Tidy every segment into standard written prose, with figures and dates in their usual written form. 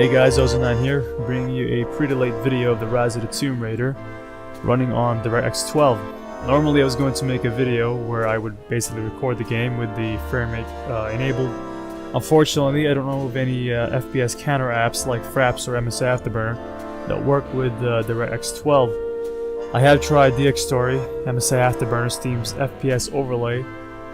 Hey guys, Ozone9 here, bringing you a pre-delayed video of the Rise of the Tomb Raider running on DirectX 12. Normally I was going to make a video where I would basically record the game with the frame rate enabled. Unfortunately, I don't know of any FPS counter apps like Fraps or MSI Afterburner that work with DirectX 12. I have tried DxStory, MSI Afterburner, Steam's FPS overlay,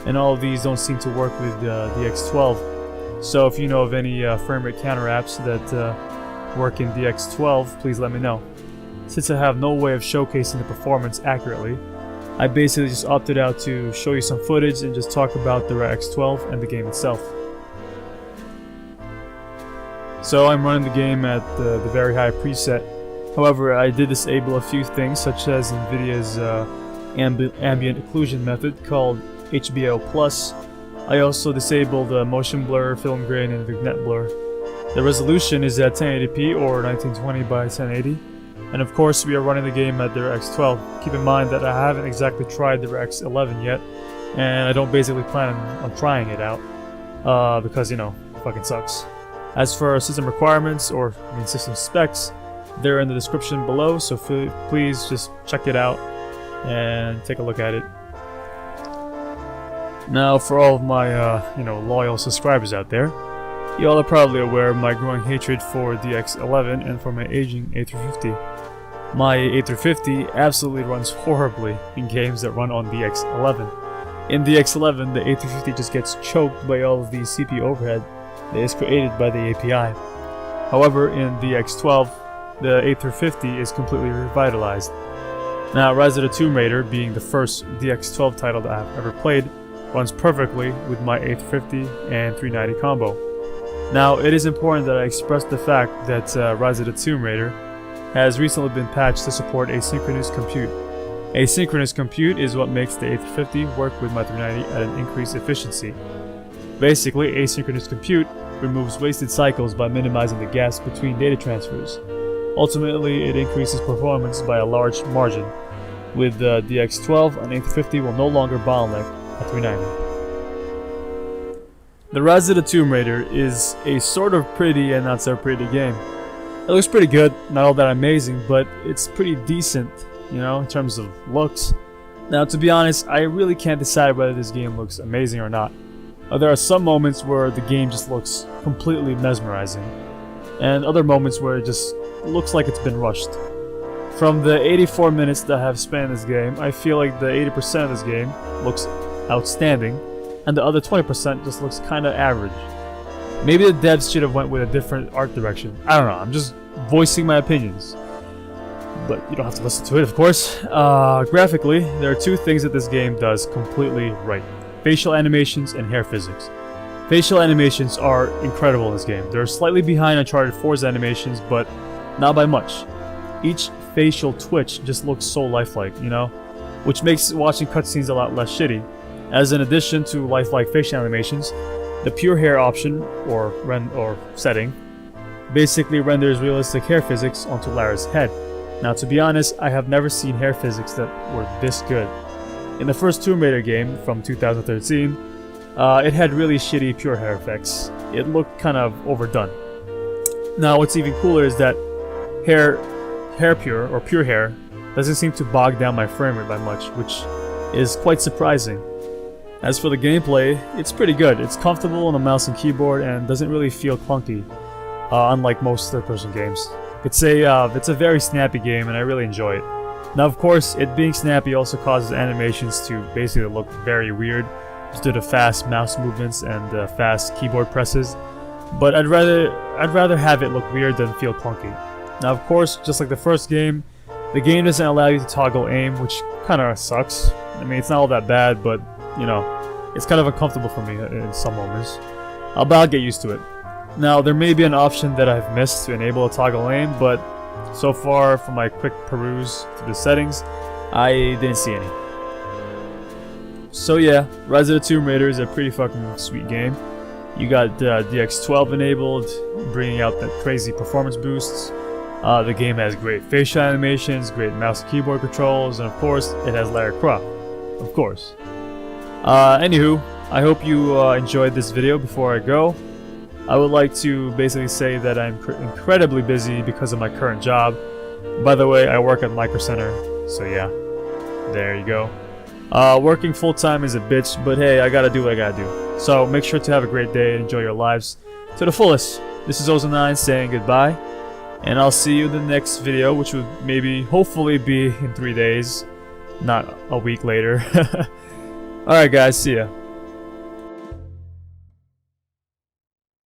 and all of these don't seem to work with DX12. So if you know of any frame rate counter apps that work in DX12, please let me know. Since I have no way of showcasing the performance accurately, I basically just opted out to show you some footage and just talk about DirectX 12 and the game itself. So I'm running the game at the very high preset. However, I did disable a few things such as NVIDIA's ambient occlusion method called HBO+. I also disabled motion blur, film grain, and vignette blur. The resolution is at 1080p or 1920 by 1080. And of course we are running the game at DirectX 12. Keep in mind that I haven't exactly tried DirectX 11 yet, and I don't basically plan on trying it out, because you know, it fucking sucks. As for system requirements, or system specs, they're in the description below, so please just check it out and take a look at it. Now, for all of my, loyal subscribers out there, y'all are probably aware of my growing hatred for DX11 and for my aging A350. My A350 absolutely runs horribly in games that run on DX11. In DX11, the A350 just gets choked by all of the CPU overhead that is created by the API. However, in DX12, the A350 is completely revitalized. Now, Rise of the Tomb Raider, being the first DX12 title that I've ever played, runs perfectly with my A350 and 390 combo. Now, it is important that I express the fact that Rise of the Tomb Raider has recently been patched to support asynchronous compute. Asynchronous compute is what makes the A350 work with my 390 at an increased efficiency. Basically, asynchronous compute removes wasted cycles by minimizing the gaps between data transfers. Ultimately, it increases performance by a large margin. With DX12, an A350 will no longer bottleneck at 390. The Rise of the Tomb Raider is a sort of pretty and not so pretty game. It looks pretty good, not all that amazing, but it's pretty decent, you know, in terms of looks. Now, to be honest, I really can't decide whether this game looks amazing or not. There are some moments where the game just looks completely mesmerizing, and other moments where it just looks like it's been rushed. From the 84 minutes that I have spent in this game, I feel like the 80% of this game looks outstanding, and the other 20% just looks kinda average. Maybe the devs should have went with a different art direction. I don't know, I'm just voicing my opinions. But you don't have to listen to it, of course. Graphically, there are two things that this game does completely right: facial animations and hair physics. Facial animations are incredible in this game. They're slightly behind Uncharted 4's animations, but not by much. Each facial twitch just looks so lifelike, you know? Which makes watching cutscenes a lot less shitty. As in addition to lifelike facial animations, the pure hair option, or setting, basically renders realistic hair physics onto Lara's head. Now, to be honest, I have never seen hair physics that were this good. In the first Tomb Raider game from 2013, it had really shitty pure hair effects. It looked kind of overdone. Now, what's even cooler is that pure hair doesn't seem to bog down my frame rate by much, which is quite surprising. As for the gameplay, it's pretty good. It's comfortable on the mouse and keyboard and doesn't really feel clunky, unlike most third-person games. It's a very snappy game and I really enjoy it. Now, of course, it being snappy also causes animations to basically look very weird due to fast mouse movements and fast keyboard presses. But I'd rather have it look weird than feel clunky. Now, of course, just like the first game, the game doesn't allow you to toggle aim, which kinda sucks. I mean, it's not all that bad, but, you know, it's kind of uncomfortable for me in some moments. But I'll get used to it. Now, there may be an option that I've missed to enable a toggle aim, but so far, from my quick peruse through the settings, I didn't see any. So yeah, Rise of the Tomb Raider is a pretty fucking sweet game. You got DX12 enabled, bringing out that crazy performance boosts. The game has great facial animations, great mouse and keyboard controls, and of course, it has Lara Croft. Of course. Anywho, I hope you enjoyed this video. Before I go, I would like to basically say that I'm incredibly busy because of my current job. By the way, I work at Micro Center, so yeah, there you go. Working full-time is a bitch, but hey, I gotta do what I gotta do. So make sure to have a great day and enjoy your lives to the fullest. This is Ozo9 saying goodbye, and I'll see you in the next video, which would maybe, hopefully be in 3 days, not a week later. Alright guys, see ya.